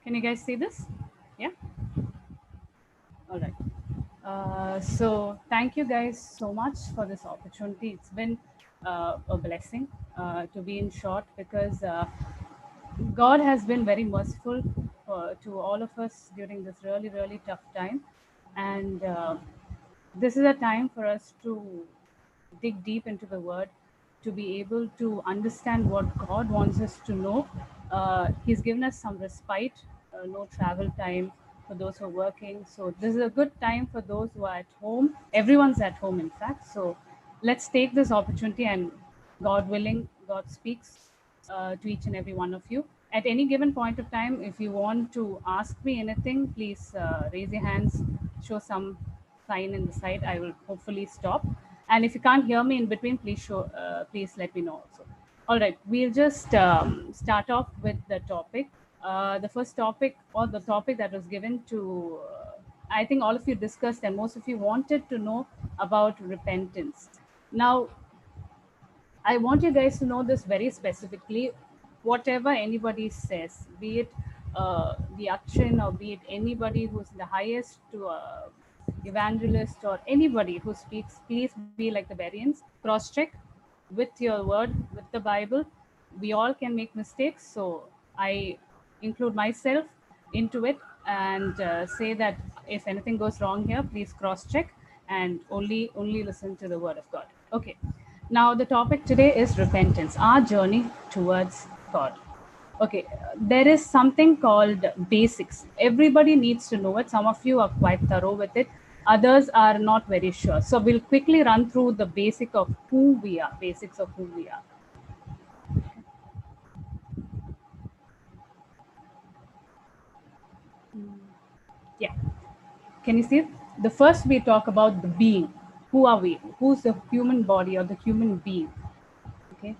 Can you guys see this? Yeah? All right. So thank you guys so much for this opportunity. It's been a blessing to be in short because God has been very merciful to all of us during this really, really tough time. And this is a time for us to dig deep into the Word, to be able to understand what God wants us to know. He's given us some respite, no travel time for those who are working. So, this is a good time for those who are at home. Everyone's at home, in fact. So, let's take this opportunity and, God willing, God speaks to each and every one of you. At any given point of time, if you want to ask me anything, please raise your hands, show some sign in the side. I will hopefully stop. And if you can't hear me in between, please let me know also. All right, we'll just start off with the topic. The first topic, or the topic that was given to, I think all of you discussed, and most of you wanted to know about repentance. Now, I want you guys to know this very specifically. Whatever anybody says, be it the action or be it anybody who's the highest to evangelist or anybody who speaks, please be like the Bereans. Cross check with your word, with the Bible. We all can make mistakes. So I include myself into it and say that if anything goes wrong here, please cross check and only listen to the word of God. Okay. Now, the topic today is repentance, our journey towards God. Okay, there is something called basics. Everybody needs to know it. Some of you are quite thorough with it, others are not very sure. So, we'll quickly run through the basics of who we are. Yeah. Can you see it? The first we talk about the being. Who are we? Who's the human body or the human being? Okay.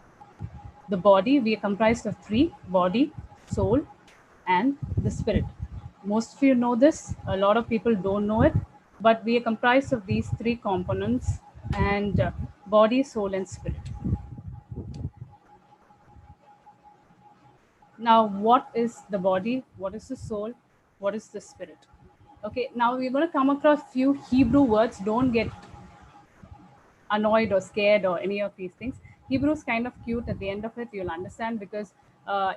The body, we are comprised of three: body, soul, and the spirit. Most of you know this, a lot of people don't know it, but we are comprised of these three components and body, soul, and spirit. Now, what is the body? What is the soul? What is the spirit? Okay, now we're going to come across few Hebrew words. Don't get annoyed or scared or any of these things. Hebrew is kind of cute. At the end of it, you'll understand because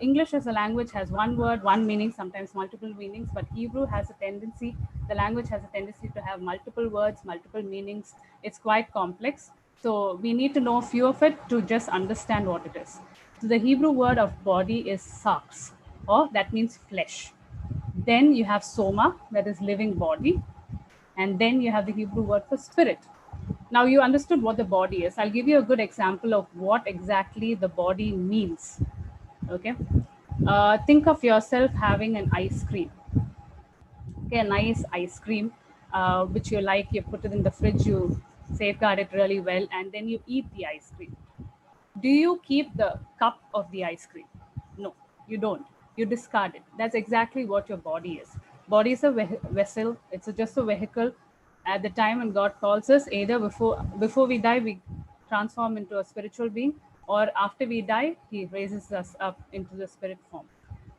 English as a language has one word, one meaning, sometimes multiple meanings, but Hebrew has a tendency, the language has a tendency to have multiple words, multiple meanings. It's quite complex. So we need to know a few of it to just understand what it is. So the Hebrew word of body is sarx, or that means flesh. Then you have soma, that is living body, and then you have the Hebrew word for spirit. Now you understood what the body is. I'll give you a good example of what exactly the body means. Okay. Think of yourself having an ice cream. Okay, a nice ice cream, which you like. You put it in the fridge. You safeguard it really well, and then you eat the ice cream. Do you keep the cup of the ice cream? No, you don't. You discard it. That's exactly what your body is. Body is a vessel. It's just a vehicle. At the time when God calls us, either before we die, we transform into a spiritual being, or after we die, He raises us up into the spirit form.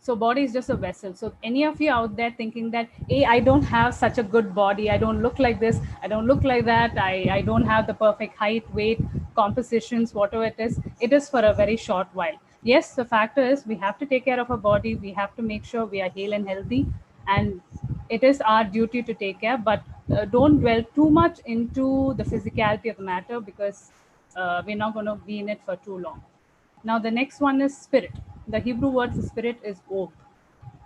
So body is just a vessel. So any of you out there thinking that, hey, I don't have such a good body, I don't look like this, I don't look like that, I don't have the perfect height, weight, compositions, whatever it is for a very short while. Yes, the factor is we have to take care of our body, we have to make sure we are hale and healthy, and it is our duty to take care, but don't dwell too much into the physicality of the matter because we're not going to be in it for too long. Now, the next one is spirit. The Hebrew word for spirit is ob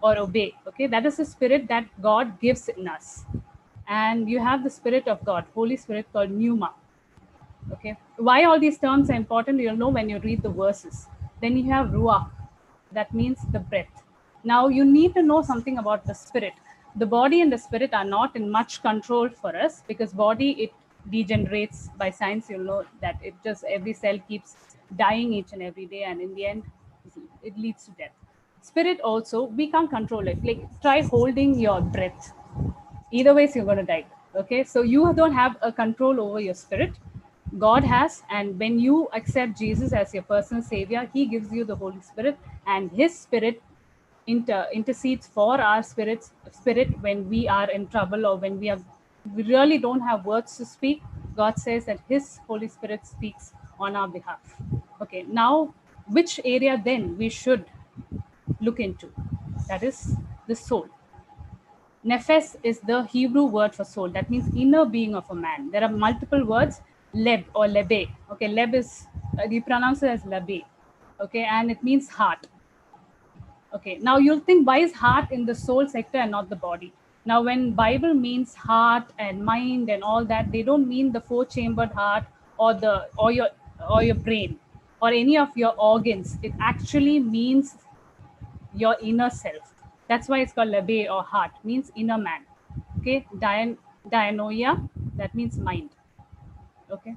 or obey. Okay, that is the spirit that God gives in us. And you have the spirit of God, Holy Spirit called pneuma. Okay, why all these terms are important, you'll know when you read the verses. Then you have ruach, that means the breath. Now you need to know something about the spirit. The body and the spirit are not in much control for us because body, it degenerates. By science you'll know that it just, every cell keeps dying each and every day, and in the end it leads to death. Spirit also, we can't control it. Like, try holding your breath, either ways you're going to die. Okay, so you don't have a control over your spirit, God has. And when you accept Jesus as your personal savior, He gives you the Holy Spirit, and His Spirit intercedes for our spirit when we are in trouble, or when we really don't have words to speak. God says that his Holy Spirit speaks on our behalf. Okay, now which area then we should look into? That is the soul. Nephes is the Hebrew word for soul. That means inner being of a man. There are multiple words, leb or lebe. Okay, leb is, we pronounce it as lebe. Okay, and it means heart. Okay, now you'll think, why is heart in the soul sector and not the body? Now, when Bible means heart and mind and all that, they don't mean the four-chambered heart, or your brain, or any of your organs. It actually means your inner self. That's why it's called lebe, or heart, means inner man. Okay, dianoia, that means mind. Okay,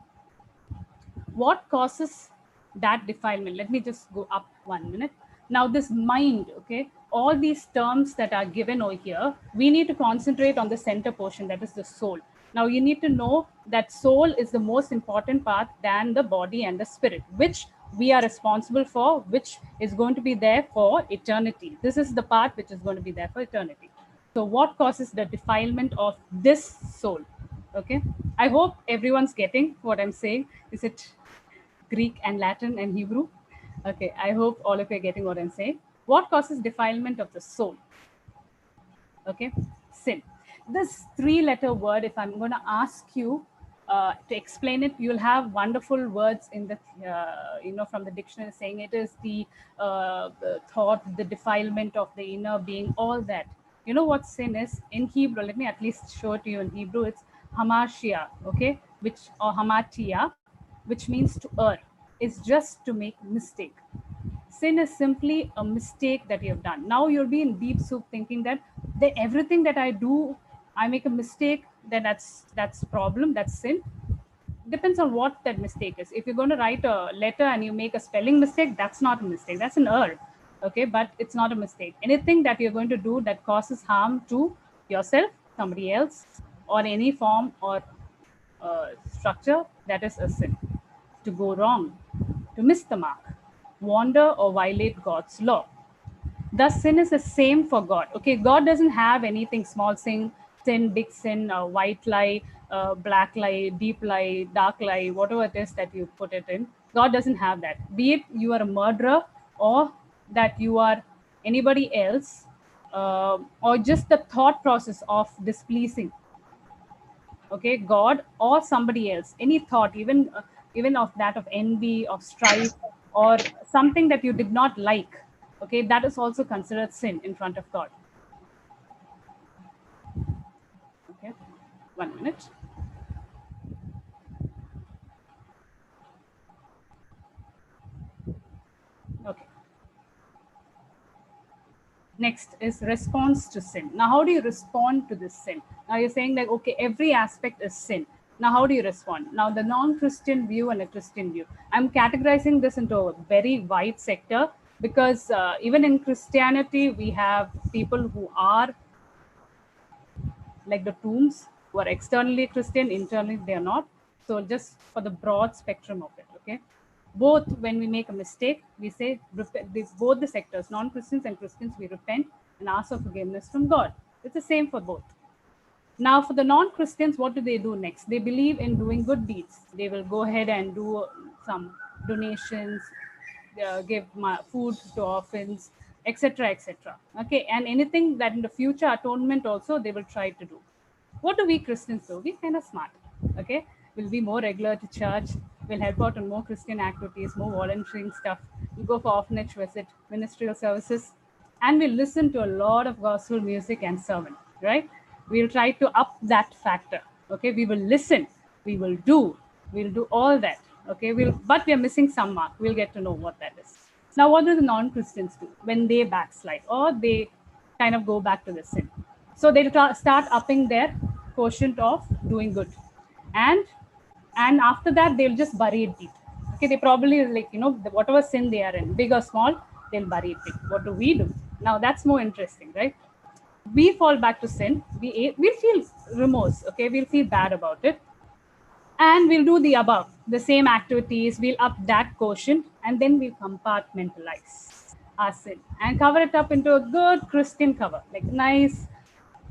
what causes that defilement? Let me just go up 1 minute. Now this mind, okay, all these terms that are given over here, we need to concentrate on the center portion, that is the soul. Now you need to know that soul is the most important part than the body and the spirit, which we are responsible for, which is going to be there for eternity. This is the part which is going to be there for eternity. So what causes the defilement of this soul? Okay, I hope everyone's getting what I'm saying. Is it Greek and Latin and Hebrew? Okay, I hope all of you are getting what I'm saying. What causes defilement of the soul? Okay, sin. This three-letter word, if I'm going to ask you to explain it, you'll have wonderful words in the from the dictionary saying it is the thought, the defilement of the inner being, all that. You know what sin is in Hebrew? Let me at least show it to you in Hebrew. It's hamashia, okay, or hamatia, which means to err. It's just to make mistake. Sin is simply a mistake that you have done. Now you'll be in deep soup thinking that everything that I do, I make a mistake, then that's problem, that's sin. Depends on what that mistake is. If you're going to write a letter and you make a spelling mistake, that's not a mistake, that's an error. Okay, but it's not a mistake. Anything that you're going to do that causes harm to yourself, somebody else, or any form or structure, that is a sin. To go wrong, to miss the mark, wander or violate God's law. Thus, sin is the same for God. Okay, God doesn't have anything small sin, big sin, white lie, black lie, deep lie, dark lie, whatever it is that you put it in. God doesn't have that. Be it you are a murderer, or that you are anybody else, or just the thought process of displeasing, okay, God or somebody else, any thought, even of that of envy, of strife, or something that you did not like, okay, that is also considered sin in front of God. Okay, 1 minute. Okay, next is response to sin. Now how do you respond to this sin? Now you're saying like, okay, every aspect is sin. Now how do you respond? Now the non-Christian view and a Christian view, I'm categorizing this into a very wide sector, because even in Christianity we have people who are like the tombs, who are externally Christian, internally they are not. So just for the broad spectrum of it, okay. Both, when we make a mistake, we say both the sectors, non-Christians and Christians, we repent and ask for forgiveness from God. It's the same for both. Now, for the non-Christians, what do they do next? They believe in doing good deeds. They will go ahead and do some donations, give food to orphans, etc., etc. Okay, and anything that in the future atonement also they will try to do. What do we Christians do? We're kind of smart. Okay, we'll be more regular to church. We'll help out on more Christian activities, more volunteering stuff. We'll go for orphanage visit, ministerial services, and we'll listen to a lot of gospel music and sermon. Right? We'll try to up that factor. Okay, we will listen, we will do, we'll do all that. Okay, but we are missing some mark. We'll get to know what that is. Now, what do the non-Christians do when they backslide or they kind of go back to the sin? So they start upping their quotient of doing good, and after that they'll just bury it deep. Okay, they probably, like, whatever sin they are in, big or small, they'll bury it deep. What do we do? Now that's more interesting, right? We fall back to sin. We'll feel remorse. Okay, we'll feel bad about it, and we'll do the above, the same activities. We'll up that quotient, and then we'll compartmentalize. our sin and cover it up into a good Christian cover, like nice.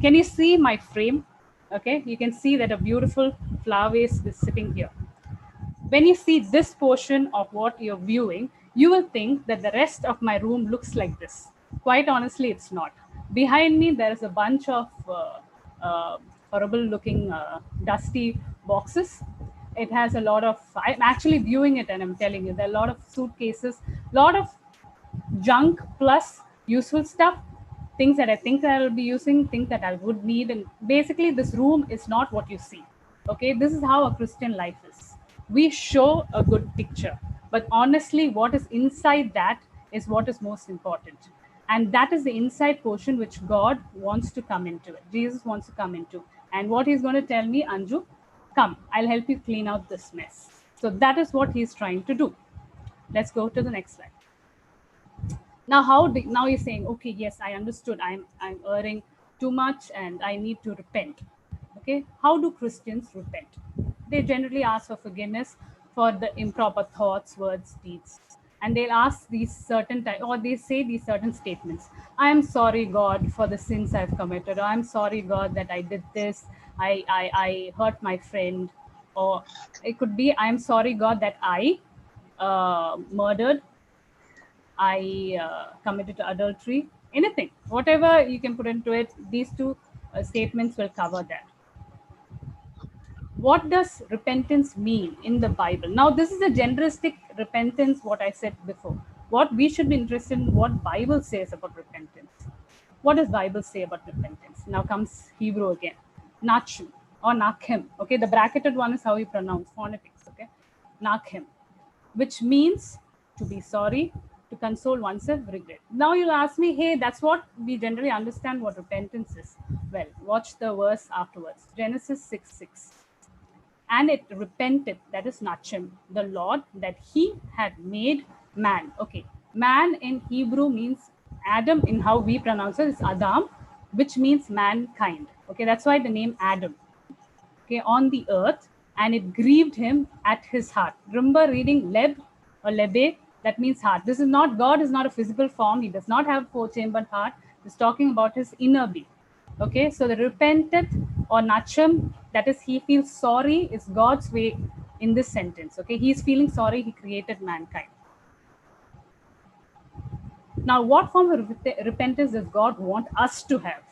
Can you see my frame? Okay, you can see that a beautiful flower vase is sitting here. When you see this portion of what you're viewing, you will think that the rest of my room looks like this. Quite honestly, it's not. Behind me, there is a bunch of horrible looking dusty boxes. It has a lot of, I'm actually viewing it and I'm telling you, there are a lot of suitcases, a lot of junk plus useful stuff, things that I think that I'll be using, things that I would need. And basically, this room is not what you see. Okay, this is how a Christian life is. We show a good picture, but honestly, what is inside that is what is most important. And that is the inside portion which God wants to come into it. Jesus wants to come into. And what he's going to tell me, Anju, come, I'll help you clean out this mess. So that is what he's trying to do. Let's go to the next slide. Now now you're saying, okay, yes, I understood, I'm erring too much and I need to repent. Okay, how do Christians repent? They generally ask for forgiveness for the improper thoughts, words, deeds, and they'll ask these certain time, or they say these certain statements. I am sorry, God, for the sins I've committed, or I'm sorry, God, that I did this. I hurt my friend. Or it could be, I am sorry, God, that I murdered, I committed adultery, anything, whatever you can put into it, these two statements will cover that. What does repentance mean in the Bible? Now, this is a generistic repentance, what I said before. What we should be interested in, what Bible says about repentance. What does Bible say about repentance? Now comes Hebrew again. Nachim or Nachem. Okay, the bracketed one is how you pronounce phonetics. Okay, Nachem, which means to be sorry, to console oneself, regret. Now you'll ask me, hey, that's what we generally understand what repentance is. Well, watch the verse afterwards. Genesis 6:6. And it repented, that is Nachim, the Lord, that he had made man. Okay, man in Hebrew means Adam, in how we pronounce it is Adam, which means mankind. Okay, that's why the name Adam. Okay, on the earth, and it grieved him at his heart. Remember reading Leb or Lebe, that means heart. This is not, God is not a physical form, he does not have a four-chambered heart. It's talking about his inner being. Okay, so the repenteth or nacham, that is, he feels sorry, is God's way in this sentence. Okay, he is feeling sorry, he created mankind. Now, what form of repentance does God want us to have?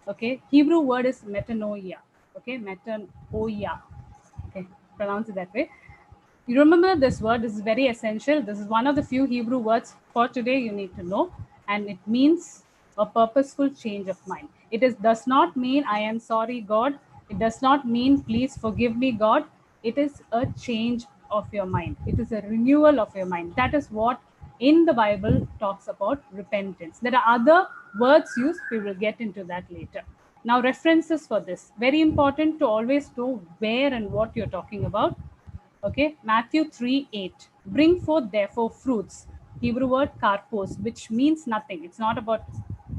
Okay, Hebrew word is metanoia. Okay, metanoia. Okay, pronounce it that way. You remember this word, this is very essential. This is one of the few Hebrew words for today you need to know, and it means a purposeful change of mind. Does not mean I am sorry, God. It does not mean please forgive me, God. It is a change of your mind. It is a renewal of your mind. That is what in the Bible talks about repentance. There are other words used. We will get into that later. Now, references for this. Very important to always know where and what you're talking about. Okay, Matthew 3:8. Bring forth therefore fruits. Hebrew word karpos, which means nothing. It's not about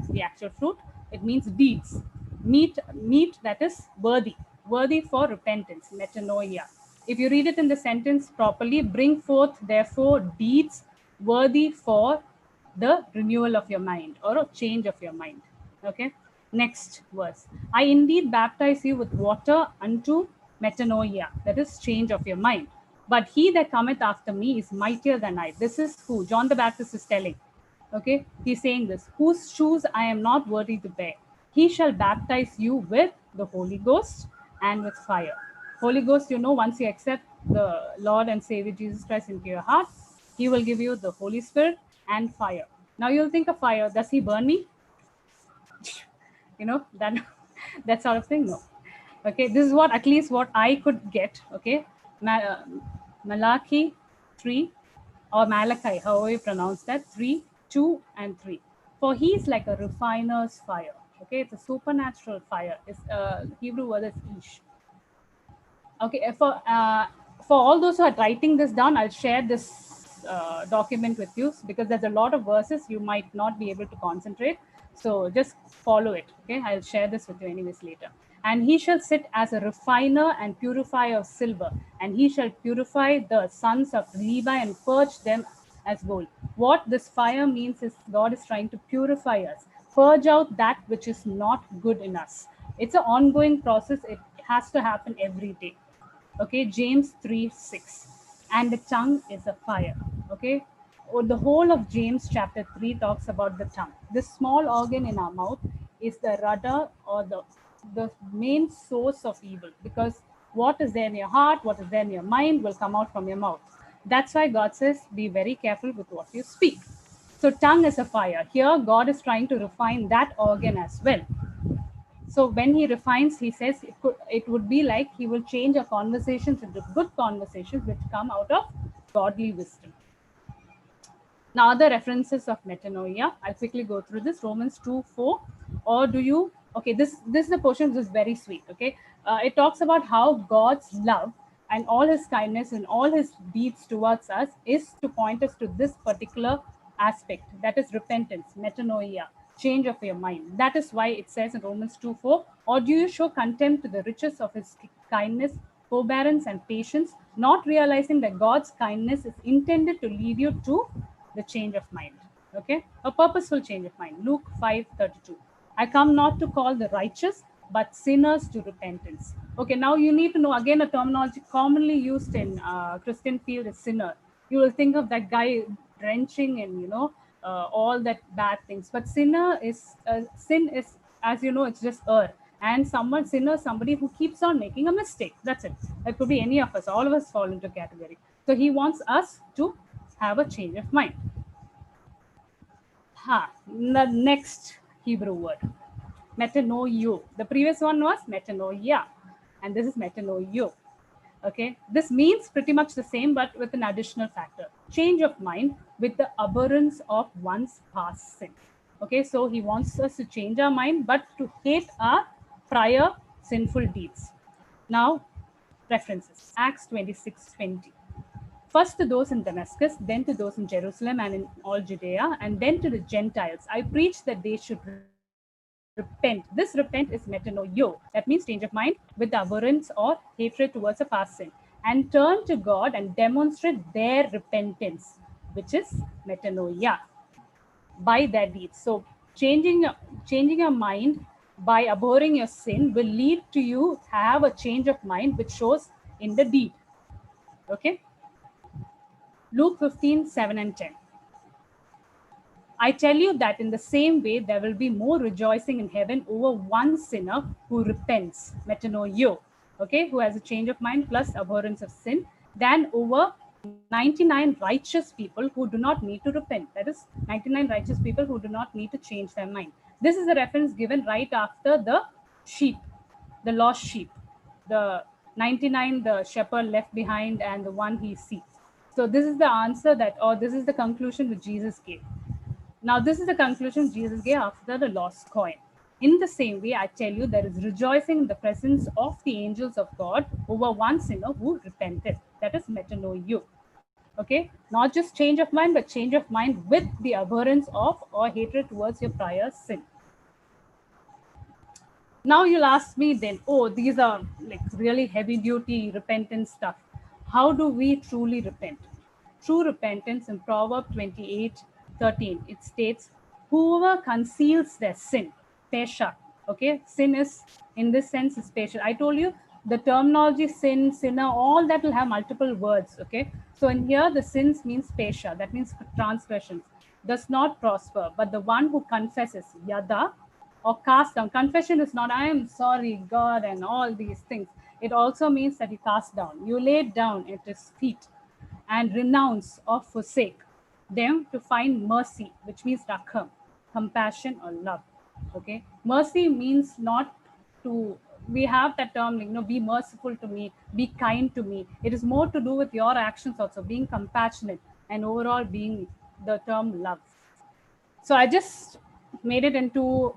the actual fruit. It means deeds. Meat that is worthy for repentance, metanoia. If you read it in the sentence properly, bring forth therefore deeds worthy for the renewal of your mind or a change of your mind. Okay, next verse. I indeed baptize you with water unto metanoia, that is change of your mind. But he that cometh after me is mightier than I. This is who John the Baptist is telling. Okay, he's saying this, whose shoes I am not worthy to bear. He shall baptize you with the Holy Ghost and with fire. Holy Ghost, you know, once you accept the Lord and Savior Jesus Christ into your heart, he will give you the Holy Spirit and fire. Now you'll think of fire, does he burn me? You know, that that sort of thing. No. Okay, this is what at least what I could get. Okay, Malachi 3 or Malachi, however you pronounce that, 3, 2 and 3. For he is like a refiner's fire. Okay, it's a supernatural fire. It's Hebrew word is ish. Okay, for all those who are writing this down, I'll share this document with you because there's a lot of verses you might not be able to concentrate. So just follow it. Okay, I'll share this with you anyways later. And he shall sit as a refiner and purifier of silver, and he shall purify the sons of Levi and purge them as gold. What this fire means is God is trying to purify us, purge out that which is not good in us. It's an ongoing process, it has to happen every day. Okay, James 3:6. And the tongue is a fire. Okay, the whole of James chapter 3 talks about the tongue. This small organ in our mouth is the rudder, or the main source of evil, because what is there in your heart, what is there in your mind will come out from your mouth. That's why God says, be very careful with what you speak. So, tongue is a fire. Here, God is trying to refine that organ as well. So when he refines, he says it would be like he will change our conversations into good conversations which come out of godly wisdom. Now, other references of metanoia, I'll quickly go through this. Romans 2:4. Or do you? Okay, this is the portion which is very sweet. Okay, it talks about how God's love and all His kindness and all His deeds towards us is to point us to this particular aspect, that is repentance, metanoia, change of your mind. That is why it says in Romans 2:4. Or do you show contempt to the riches of His kindness, forbearance, and patience, not realizing that God's kindness is intended to lead you to the change of mind. Okay, a purposeful change of mind. Luke 5:32. I come not to call the righteous, but sinners to repentance. Okay, now you need to know again a terminology commonly used in Christian field is sinner. You will think of that guy drenching in all that bad things, but sin is, as you know, it's just and someone sinner, somebody who keeps on making a mistake. That's it. It could be any of us. All of us fall into category. So he wants us to have a change of mind. The next Hebrew word, metanoio. The previous one was metanoia, and this is metanoio. Okay, this means pretty much the same, but with an additional factor: change of mind with the abhorrence of one's past sin. Okay, so he wants us to change our mind, but to hate our prior sinful deeds. Now, references: Acts 26:20. First to those in Damascus, then to those in Jerusalem and in all Judea, and then to the Gentiles, I preach that they should repent. This repent is metanoio. That means change of mind with the abhorrence or hatred towards a past sin, and turn to God and demonstrate their repentance, which is metanoia, by their deeds. So changing your mind by abhorring your sin will lead to you have a change of mind which shows in the deed. Okay. Luke 15:7 and 10. I tell you that in the same way, there will be more rejoicing in heaven over one sinner who repents, metanoio, okay, who has a change of mind plus abhorrence of sin, than over 99 righteous people who do not need to repent. That is, 99 righteous people who do not need to change their mind. This is a reference given right after the sheep, the lost sheep, the 99 the shepherd left behind, and the one he seeks. So this is the answer that, or this is the conclusion which Jesus gave. Now, this is the conclusion Jesus gave after the lost coin. In the same way, I tell you, there is rejoicing in the presence of the angels of God over one sinner who repented. That is metanoio. Okay, not just change of mind, but change of mind with the abhorrence of or hatred towards your prior sin. Now you'll ask me then, oh, these are like really heavy duty repentance stuff. How do we truly repent? True repentance in Proverbs 28:13, it states, whoever conceals their sin, pesha. Okay, sin is in this sense is pesha. I told you the terminology sin, sinner, all that will have multiple words. Okay, so in here the sins means pesha, that means transgressions, does not prosper, but the one who confesses, yada, or cast down. Confession is not, I am sorry, God, and all these things. It also means that you cast down. You lay down at his feet and renounce or forsake them to find mercy, which means rakham, compassion or love. Okay. Mercy means not to, we have that term, be merciful to me, be kind to me. It is more to do with your actions also, being compassionate and overall being the term love. So I just made it into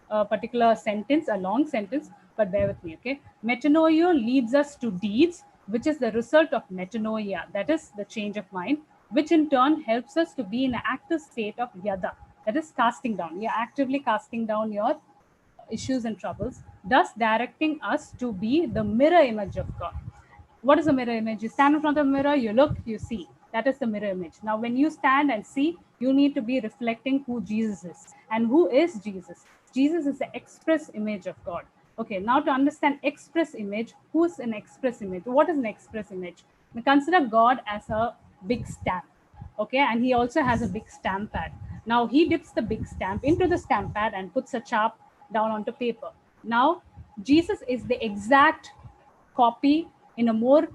a particular sentence, a long sentence, but bear with me, okay? Metanoia leads us to deeds, which is the result of metanoia, that is the change of mind, which in turn helps us to be in an active state of yada, that is casting down. You're actively casting down your issues and troubles, thus directing us to be the mirror image of God. What is a mirror image? You stand in front of a mirror, you look, you see. That is the mirror image. Now, when you stand and see, you need to be reflecting who Jesus is. And who is Jesus? Jesus is the express image of God. Okay, now to understand express image, who's an express image? What is an express image? We consider God as a big stamp. Okay, and he also has a big stamp pad. Now he dips the big stamp into the stamp pad and puts a chap down onto paper. Now Jesus is the exact copy in a more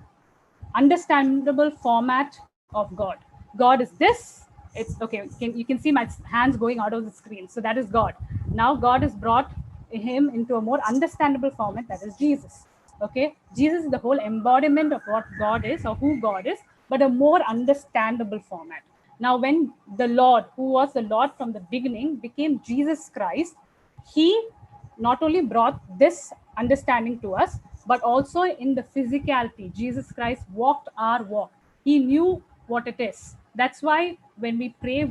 understandable format of God. God is this. It's okay. You can see my hands going out of the screen. So that is God. Now God has brought him into a more understandable format. That is Jesus. Okay. Jesus is the whole embodiment of what God is or who God is, but a more understandable format. Now, when the Lord, who was the Lord from the beginning, became Jesus Christ, he not only brought this understanding to us, but also in the physicality. Jesus Christ walked our walk. He knew what it is. That's why when we pray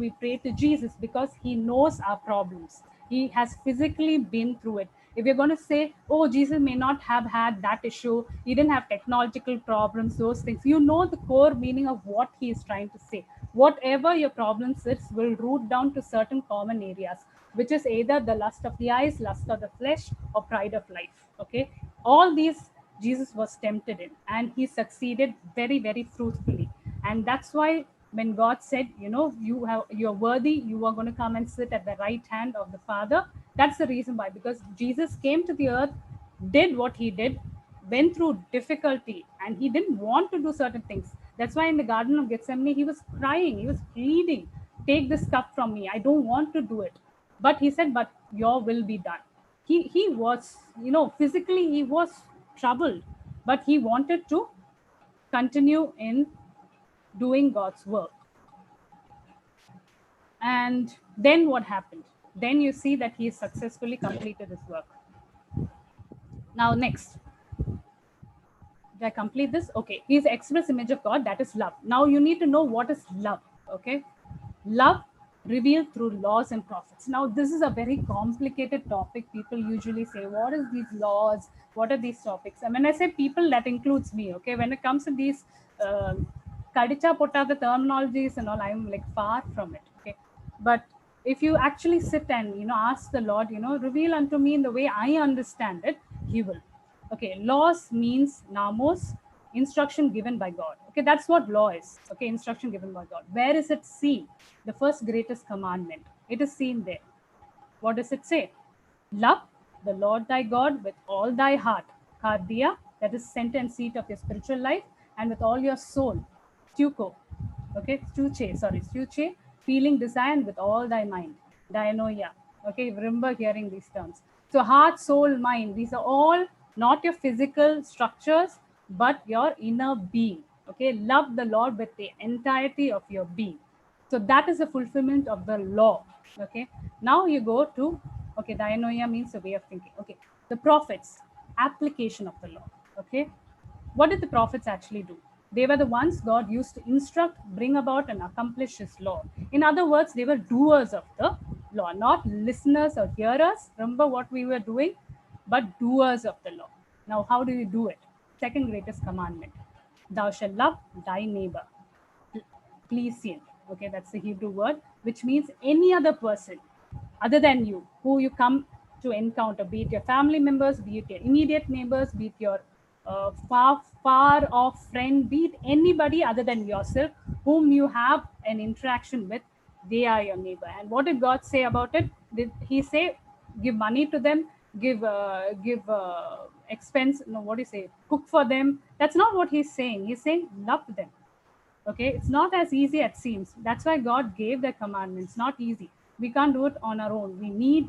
to Jesus because he knows our problems. He has physically been through it. If you're going to say, oh, Jesus may not have had that issue, he didn't have technological problems, those things, you know the core meaning of what he is trying to say. Whatever your problems is will root down to certain common areas, which is either the lust of the eyes, lust of the flesh, or pride of life. Okay, all these Jesus was tempted in, and he succeeded very, very fruitfully. And that's why when God said, you're worthy, you are going to come and sit at the right hand of the Father, that's the reason why. Because Jesus came to the earth, did what he did, went through difficulty, and he didn't want to do certain things. That's why in the Garden of Gethsemane, he was crying, he was pleading, take this cup from me. I don't want to do it. But he said, but your will be done. He was, physically he was troubled, but he wanted to continue in doing God's work. And then what happened? Then you see that he successfully completed his work. Now, next, did I complete this? Okay, he is the express image of God, that is love. Now, you need to know what is love. Okay, love revealed through laws and prophets. Now, this is a very complicated topic. People usually say, what is these laws? What are these topics? And when I say people, that includes me. Okay, when it comes to these kadicha pota, the terminologies and all, I'm like far from it. Okay, but if you actually sit and ask the Lord, reveal unto me in the way I understand it, he will. Okay, laws means namos, instruction given by God. Okay, that's what law is. Okay, instruction given by God. Where is it seen? The first greatest commandment. It is seen there. What does it say? Love the Lord thy God with all thy heart, kardia, that is center and seat of your spiritual life, and with all your soul, stuko, okay, stuche, feeling, desire, and with all thy mind, dianoia. Okay, remember hearing these terms. So heart, soul, mind, these are all not your physical structures, but your inner being. Okay, love the Lord with the entirety of your being. So that is the fulfillment of the law. Okay, now you go to, okay, dianoia means the way of thinking. Okay, the prophets, application of the law. Okay, what did the prophets actually do? They were the ones God used to instruct, bring about, and accomplish his law. In other words, they were doers of the law, not listeners or hearers. Remember what we were doing, but doers of the law. Now, how do you do it? Second greatest commandment: thou shalt love thy neighbor. Plesian. Okay, that's the Hebrew word, which means any other person other than you who you come to encounter, be it your family members, be it your immediate neighbors, be it your far off friend, be it anybody other than yourself whom you have an interaction with, they are your neighbor. And what did God say about it? Did he say give money to them, give expense? No, what do you say? Cook for them? That's not what he's saying. He's saying love them. Okay, it's not as easy as it seems. That's why God gave the commandments. Not easy. We can't do it on our own. We need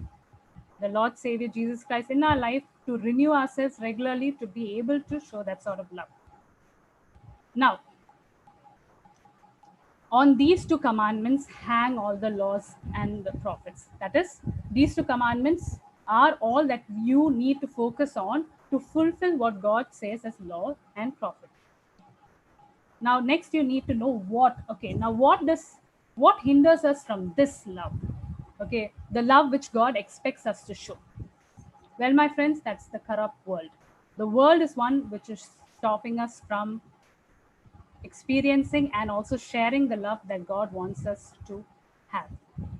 the Lord Savior Jesus Christ in our life to renew ourselves regularly to be able to show that sort of love. Now, on these two commandments hang all the laws and the prophets. That is, these two commandments are all that you need to focus on to fulfill what God says as law and prophet. Now, next you need to know what. Okay, now what hinders us from this love? Okay, the love which God expects us to show. Well, my friends, that's the corrupt world. The world is one which is stopping us from experiencing and also sharing the love that God wants us to have.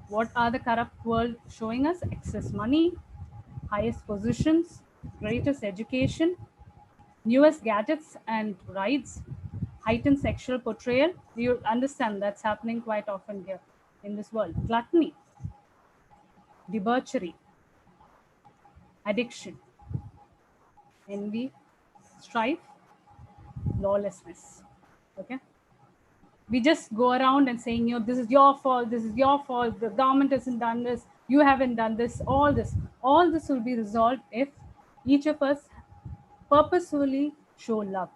What are the corrupt world showing us? Excess money, highest positions, greatest education, newest gadgets and rides, heightened sexual portrayal. You understand that's happening quite often here in this world. Gluttony, debauchery, addiction, envy, strife, lawlessness. Okay. We just go around and saying, this is your fault, this is your fault, the government hasn't done this, you haven't done this, all this will be resolved if each of us purposefully show love.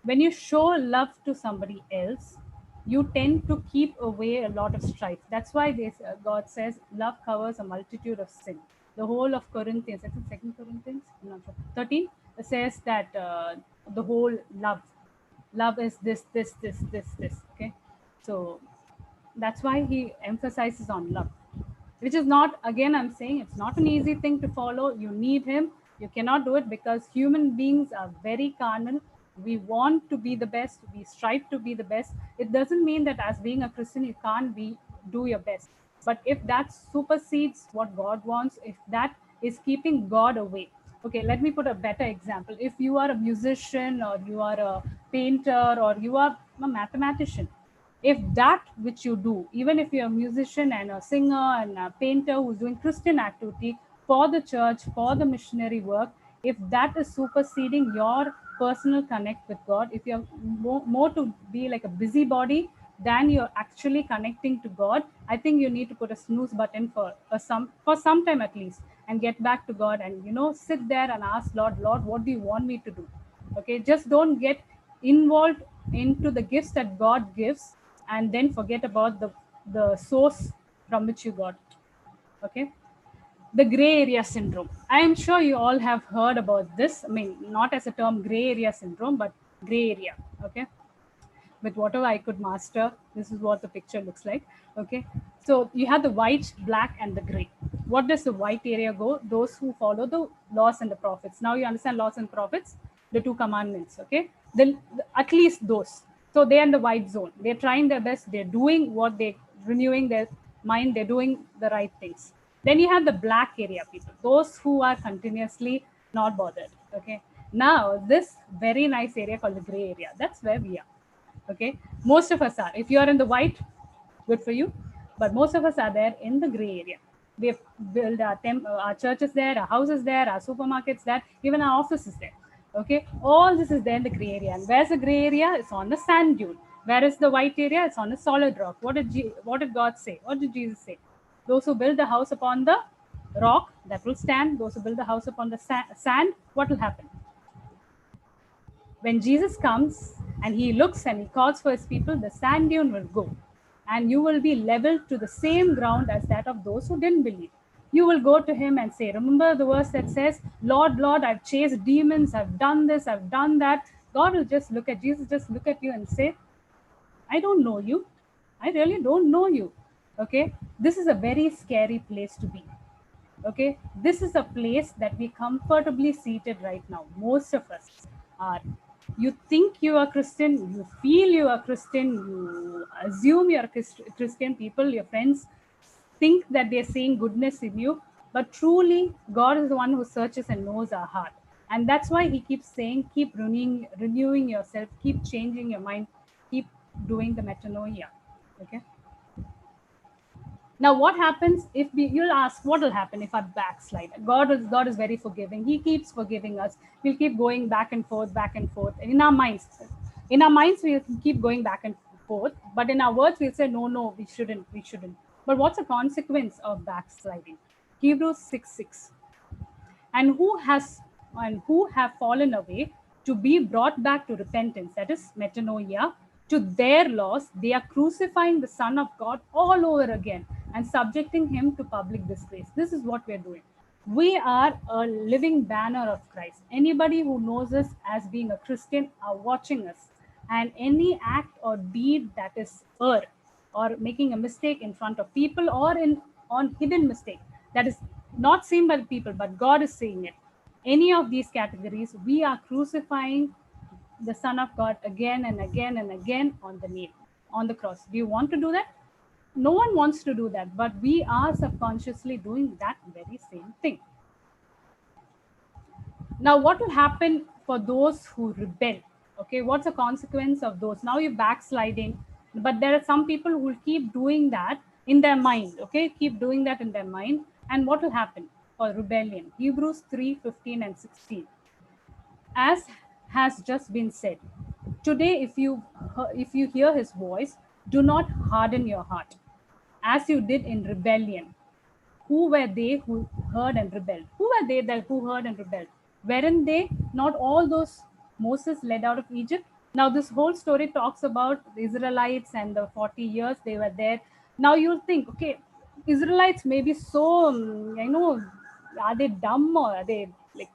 When you show love to somebody else, you tend to keep away a lot of strife. That's why God says love covers a multitude of sin. The whole of Corinthians, I think Second Corinthians, I'm not sure, 13, it says that the whole love is this. Okay, so that's why he emphasizes on love, which is not, again I'm saying, it's not an easy thing to follow. You need him. You cannot do it because human beings are very carnal. We want to be the best, we strive to be the best. It doesn't mean that as being a Christian you can't do your best, but if that supersedes what God wants, if that is keeping God away. Okay, let me put a better example. If you are a musician or you are a painter or you are a mathematician, if that which you do, even if you're a musician and a singer and a painter who's doing Christian activity for the church, for the missionary work, if that is superseding your personal connect with God, if you're more to be like a busybody than you're actually connecting to God, I think you need to put a snooze button for some time at least, and get back to God and sit there and ask Lord, what do you want me to do? Okay, just don't get involved into the gifts that God gives and then forget about the source from which you got it. Okay, the gray area syndrome, I am sure you all have heard about this. I mean, not as a term gray area syndrome, but gray area. Okay, with whatever I could master, this is what the picture looks like. Okay, so you have the white, black, and the gray. What does the white area go? Those who follow the laws and the prophets. Now you understand laws and prophets, the two commandments. Okay, at least those. So they are in the white zone. They're trying their best. They're doing what they renewing their mind. They're doing the right things. Then you have the black area people, those who are continuously not bothered. Okay, now this very nice area called the gray area. That's where we are. Okay, most of us are. If you are in the white, good for you, but most of us are there in the gray area. We have built our churches there, our houses there, our supermarkets there, even our offices there. Okay, all this is there in the gray area. And where's the gray area? It's on the sand dune. Where is the white area? It's on the solid rock. What did God say? What did Jesus say? Those who build the house upon the rock, that will stand. Those who build the house upon the sand, what will happen? When Jesus comes and he looks and he calls for his people, the sand dune will go and you will be leveled to the same ground as that of those who didn't believe. You will go to him and say, remember the verse that says, Lord, Lord, I've chased demons, I've done this, I've done that. God will just look at Jesus, just look at you and say, I don't know you. I really don't know you. Okay, this is a very scary place to be. Okay, this is a place that we comfortably seated right now. Most of us are. You think you are Christian, you feel you are Christian, you assume you're Christian. People, your friends, think that they're seeing goodness in you, but truly God is the one who searches and knows our heart. And that's why he keeps saying, keep renewing yourself, keep changing your mind, keep doing the metanoia. Okay, now what happens if you'll ask, what will happen if I backslide? God is very forgiving. He keeps forgiving us. We'll keep going back and forth, and in our minds we'll keep going back and forth, but in our words we'll say, no, we shouldn't. But what's the consequence of backsliding? Hebrews 6:6. And who have fallen away, to be brought back to repentance, that is metanoia, to their loss, they are crucifying the Son of God all over again and subjecting him to public disgrace. This is what we're doing. We are a living banner of Christ. Anybody who knows us as being a Christian are watching us, and any act or deed that is or making a mistake in front of people, or on hidden mistake that is not seen by the people but God is seeing it, any of these categories, we are crucifying the Son of God again and again and again on the nail, on the cross. Do you want to do that? No one wants to do that, but we are subconsciously doing that very same thing. Now, what will happen for those who rebel? Okay, what's the consequence of those? Now you're backsliding, but there are some people who will keep doing that in their mind. Okay, keep doing that in their mind. And what will happen for rebellion? Hebrews 3:15 and 16. As has just been said, today, if you hear his voice, do not harden your heart, as you did in rebellion. Who were they who heard and rebelled? Who were they that who heard and rebelled? Weren't they not all those Moses led out of Egypt? Now, this whole story talks about the Israelites and the 40 years they were there. Now, you'll think, okay, Israelites may be so, are they dumb, or are they like,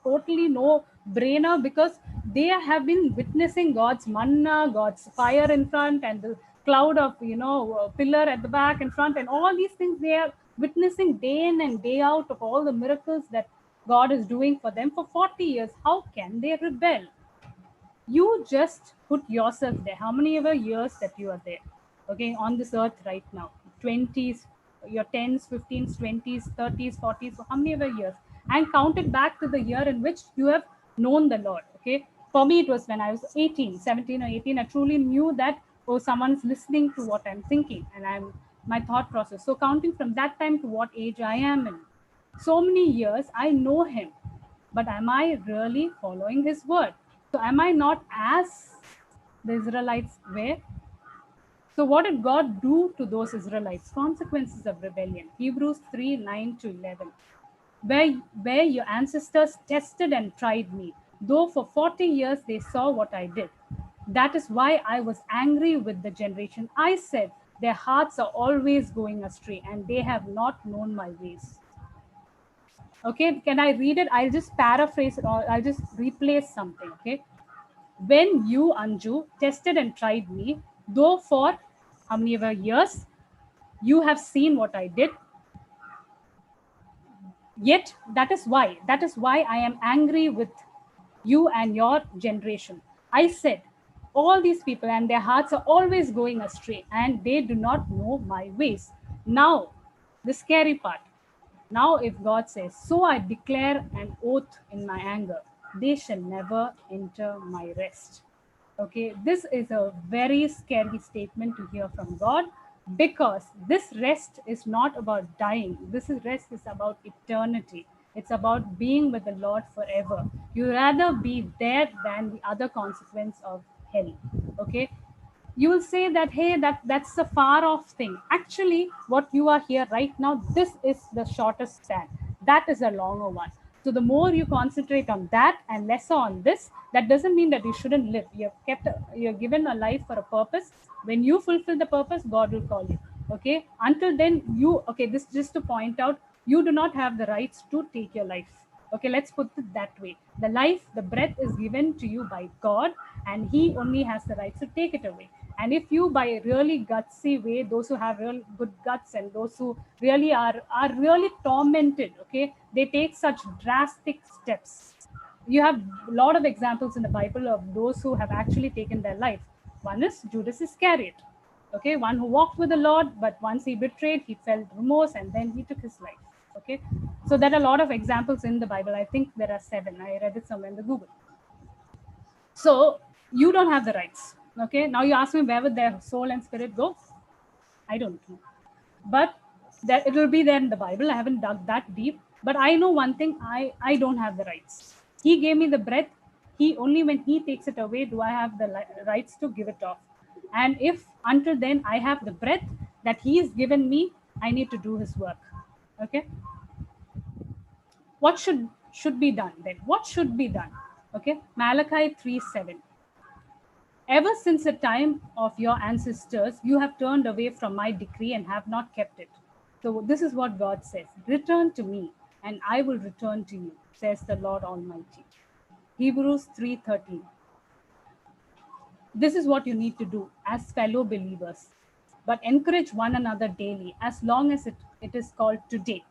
totally no brainer, because they have been witnessing God's manna, God's fire in front, and the cloud of, pillar at the back and front, and all these things they are witnessing day in and day out of all the miracles that God is doing for them for 40 years. How can they rebel? You just put yourself there, how many ever years that you are there, okay, on this earth right now, 20s, your 10s, 15s, 20s, 30s, 40s, so how many ever years, and count it back to the year in which you have known the Lord. Okay, for me it was when I was 18, 17 or 18. I truly knew that, oh, someone's listening to what I'm thinking, and I'm my thought process. So counting from that time to what age I am in, so many years I know him, but am I really following his word? So am I not as the Israelites were? So what did God do to those Israelites? Consequences of rebellion. Hebrews 3:9 to 11. Where your ancestors tested and tried me, though for 40 years they saw what I did. That is why I was angry with the generation. I said, their hearts are always going astray, and they have not known my ways. Okay, can I read it? I'll just paraphrase it, or I'll just replace something. Okay, when you, Anju, tested and tried me, though for how many ever years, you have seen what I did. Yet that is why I am angry with you and your generation. I said, all these people and their hearts are always going astray, and they do not know my ways. Now, the scary part. Now, if God says, so I declare an oath in my anger, they shall never enter my rest. Okay, this is a very scary statement to hear from God, because this rest is not about dying. This is rest is about eternity. It's about being with the Lord forever. You rather be there than the other consequence of hell. Okay, you will say that, hey, that's a far off thing. Actually, what you are here right now, this is the shortest span, that is a longer one. So the more you concentrate on that and lesser on this, that doesn't mean that you shouldn't live. You're given a life for a purpose. When you fulfill the purpose, God will call you. Okay, until then, this just to point out, you do not have the rights to take your life. Okay, let's put it that way. The life, the breath is given to you by God, and he only has the right to take it away. And if you, by a really gutsy way, those who have real good guts and those who really are really tormented, okay, they take such drastic steps. You have a lot of examples in the Bible of those who have actually taken their life. One is Judas Iscariot, okay, one who walked with the Lord, but once he betrayed, he felt remorse and then he took his life. Okay, so there are a lot of examples in the Bible. I think there are 7. I read it somewhere in the Google. So you don't have the rights. Okay, now you ask me, where would their soul and spirit go? I don't know, but that it will be there in the Bible. I haven't dug that deep, but I know one thing: I don't have the rights. He gave me the breath. He only, when he takes it away, do I have the rights to give it off. And if until then I have the breath that he has given me, I need to do his work. Okay, what should be done then? What should be done? Okay, Malachi 3:7. Ever since the time of your ancestors, you have turned away from my decree and have not kept it. So, this is what God says: return to me, and I will return to you, says the Lord Almighty. Hebrews 3:13. This is what you need to do as fellow believers. But encourage one another daily, as long as it is called today.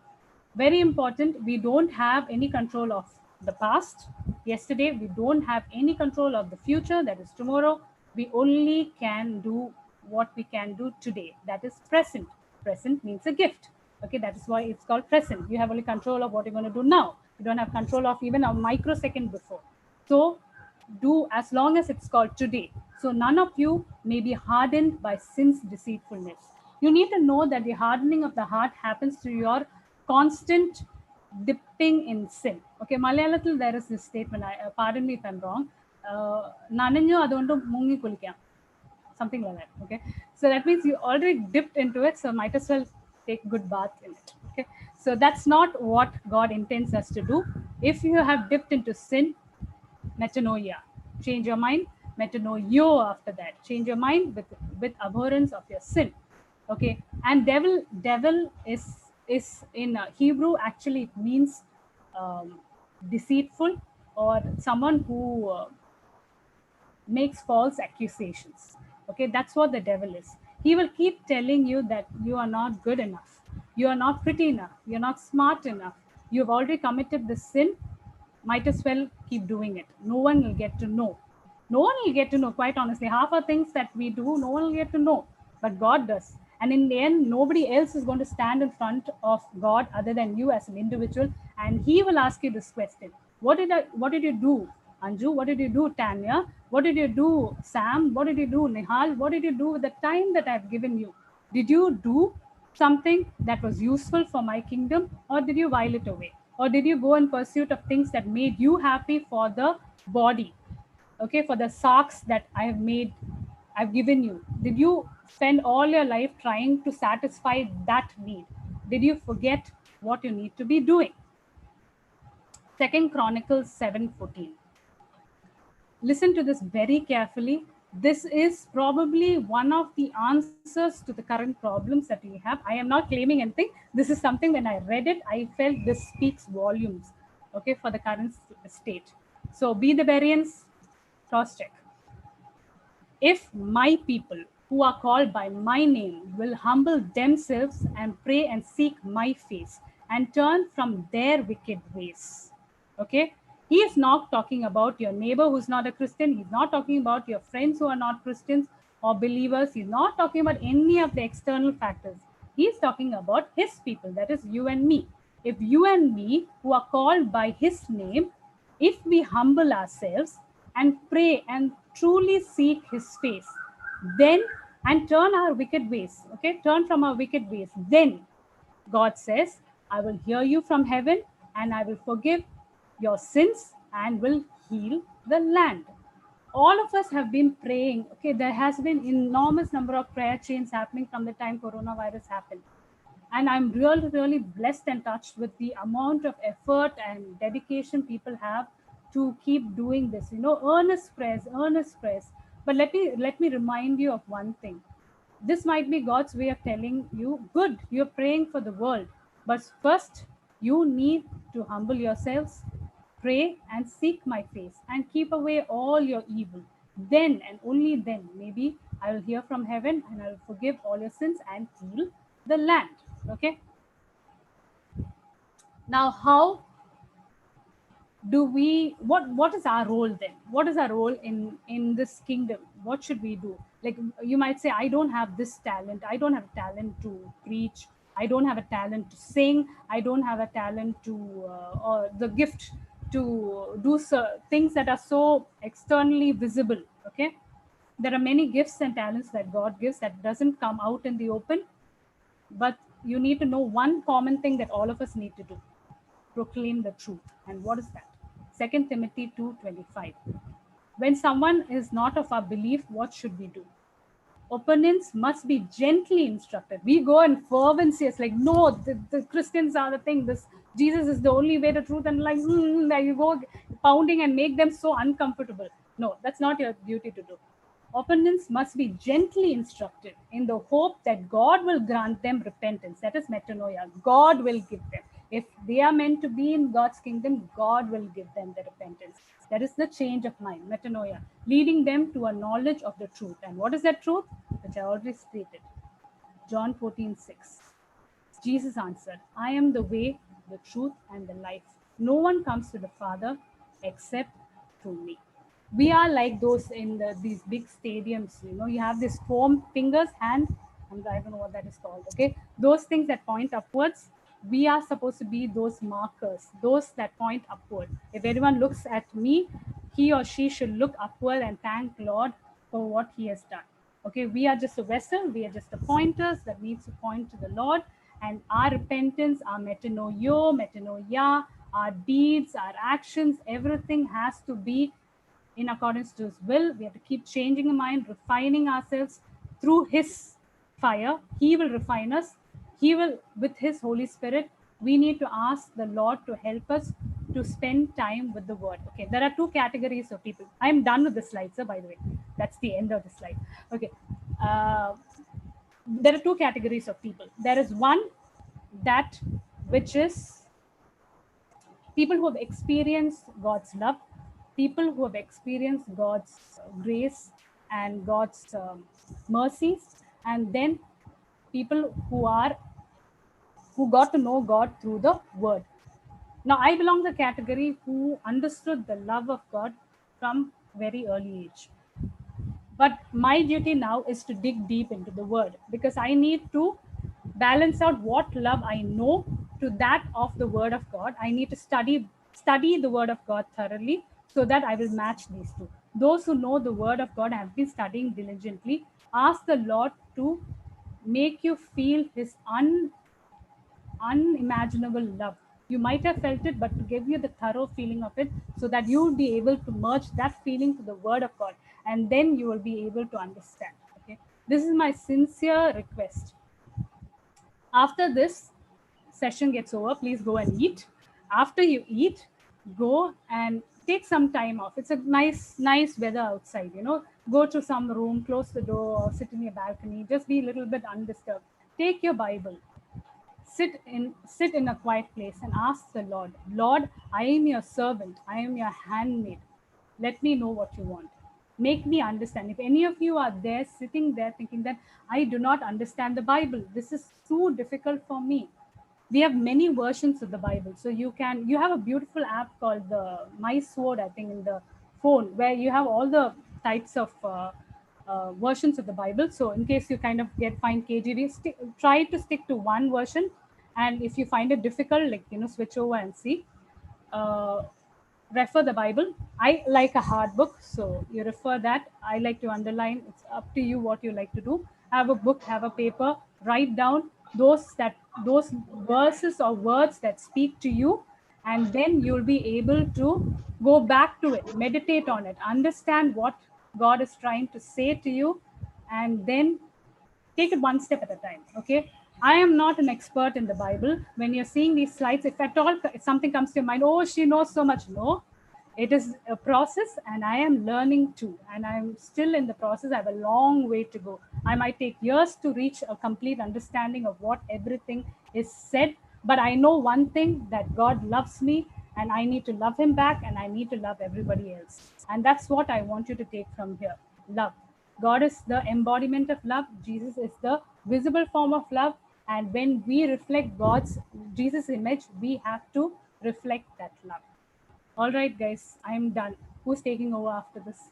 Very important, we don't have any control of the past, yesterday. We don't have any control of the future, that is tomorrow. We only can do what we can do today, that is present. Present means a gift. Okay, that is why it's called present. You have only control of what you're going to do now. You don't have control of even a microsecond before. So do as long as it's called today. So none of you may be hardened by sin's deceitfulness. You need to know that the hardening of the heart happens through your constant dipping in sin. Okay, Malayalam there is this statement. Pardon me if I'm wrong. Nananyo adondu mungi kulikam, something like that. Okay, so that means you already dipped into it, so might as well take good bath in it. Okay, so that's not what God intends us to do. If you have dipped into sin, metanoia, change your mind. Metanoio, after that, change your mind with abhorrence of your sin. Okay, and devil is in Hebrew, actually it means deceitful, or someone who makes false accusations. Okay, that's what the devil is. He will keep telling you that you are not good enough, you are not pretty enough, you're not smart enough, you've already committed the sin, might as well keep doing it. No one will get to know. No one will get to know, quite honestly. Half of things that we do, no one will get to know, but God does. And in the end, nobody else is going to stand in front of God other than you as an individual, and He will ask you this question: What did you do, Anju? What did you do, Tanya? What did you do, Sam? What did you do, Nihal? What did you do with the time that I've given you? Did you do something that was useful for my kingdom, or did you while it away? Or did you go in pursuit of things that made you happy for the body? Okay, for the socks that I've given you. Did you spend all your life trying to satisfy that need? Did you forget what you need to be doing? Second Chronicles 7:14. Listen to this very carefully. This is probably one of the answers to the current problems that we have. I am not claiming anything. This is something, when I read it, I felt this speaks volumes, okay, for the current state. So be the Bereans, cross check. If my people who are called by my name will humble themselves and pray and seek my face and turn from their wicked ways. Okay? He is not talking about your neighbor who's not a Christian. He's not talking about your friends who are not Christians or believers. He's not talking about any of the external factors. He's talking about his people, that is you and me. If you and me, who are called by his name, if we humble ourselves and pray and truly seek his face, then, and turn our wicked ways, okay, turn from our wicked ways, then God says, I will hear you from heaven and I will forgive your sins and will heal the land. All of us have been praying. Okay, there has been enormous number of prayer chains happening from the time coronavirus happened. And I'm really blessed and touched with the amount of effort and dedication people have to keep doing this. You know, earnest prayers. But let me remind you of one thing. This might be God's way of telling you, good, you're praying for the world, but first you need to humble yourselves, pray and seek my face and keep away all your evil. Then and only then, maybe I will hear from heaven and I will forgive all your sins and heal the land. Okay. Now, how do we, what is our role then? What is our role in this kingdom? What should we do? Like, you might say, I don't have this talent, I don't have a talent to preach, I don't have a talent to sing, I don't have a talent to or the gift to do things that are so externally visible. Okay, there are many gifts and talents that God gives that doesn't come out in the open, but you need to know one common thing that all of us need to do: proclaim the truth. And what is that? 2 Timothy 2:25. When someone is not of our belief, what should we do? Opponents must be gently instructed. We go in fervency. It's like, no, the Christians are the thing. This Jesus is the only way, the truth, and like, there you go, pounding and make them so uncomfortable. No, that's not your duty to do. Opponents must be gently instructed in the hope that God will grant them repentance. That is metanoia. God will give them. If they are meant to be in God's kingdom, God will give them the repentance. That is the change of mind, metanoia, leading them to a knowledge of the truth. And what is that truth? Which I already stated. John 14:6. Jesus answered, I am the way, the truth, and the life. No one comes to the Father except through me. We are like those in these big stadiums. You have this foam fingers, hand, and I don't know what that is called. Okay, those things that point upwards. We are supposed to be those markers, those that point upward. If anyone looks at me, he or she should look upward and thank Lord for what He has done. Okay, we are just a vessel, we are just the pointers that needs to point to the Lord, and our repentance, our metanoia, our deeds, our actions, everything has to be in accordance to His will. We have to keep changing the mind, refining ourselves through His fire. He will refine us. He will, with His Holy Spirit, we need to ask the Lord to help us to spend time with the Word. Okay, there are two categories of people. I am done with the slide, sir, by the way. That's the end of the slide. Okay. There are two categories of people. There is one that which is people who have experienced God's love, people who have experienced God's grace and God's mercies, and then people who got to know God through the Word. Now, I belong to the category who understood the love of God from very early age. But my duty now is to dig deep into the Word, because I need to balance out what love I know to that of the Word of God. I need to study the Word of God thoroughly so that I will match these two. Those who know the Word of God have been studying diligently. Ask the Lord to make you feel His unimaginable love. You might have felt it, but to give you the thorough feeling of it, so that you will be able to merge that feeling to the Word of God, and then you will be able to understand. Okay, this is my sincere request. After this session gets over, please go and eat. After you eat, go and take some time off. It's a nice weather outside. Go to some room, close the door, or sit in your balcony. Just be a little bit undisturbed. Take your Bible, sit in a quiet place and ask the Lord, Lord, I am your servant, I am your handmaid. Let me know what you want. Make me understand. If any of you are there sitting there thinking that I do not understand the Bible, this is too difficult for me. We have many versions of the Bible. So you have a beautiful app called the My Sword, I think, in the phone, where you have all the types of versions of the Bible. So in case you kind of find KJV, try to stick to one version. And if you find it difficult, switch over and see. Uh, Refer the Bible. I like a hard book, so you refer that. I like to underline. It's up to you what you like to do. Have a book, have a paper, write down those verses or words that speak to you, and then you'll be able to go back to it, meditate on it, understand what God is trying to say to you, and then take it one step at a time. Okay, I am not an expert in the Bible. When you're seeing these slides, if at all if something comes to your mind, oh, she knows so much. No, it is a process, and I am learning too, and I'm still in the process. I have a long way to go. I might take years to reach a complete understanding of what everything is said, but I know one thing, that God loves me, and I need to love Him back, and I need to love everybody else. And that's what I want you to take from here: love. God is the embodiment of love. Jesus is the visible form of love. And when we reflect Jesus' image, we have to reflect that love. All right, guys, I'm done. Who's taking over after this?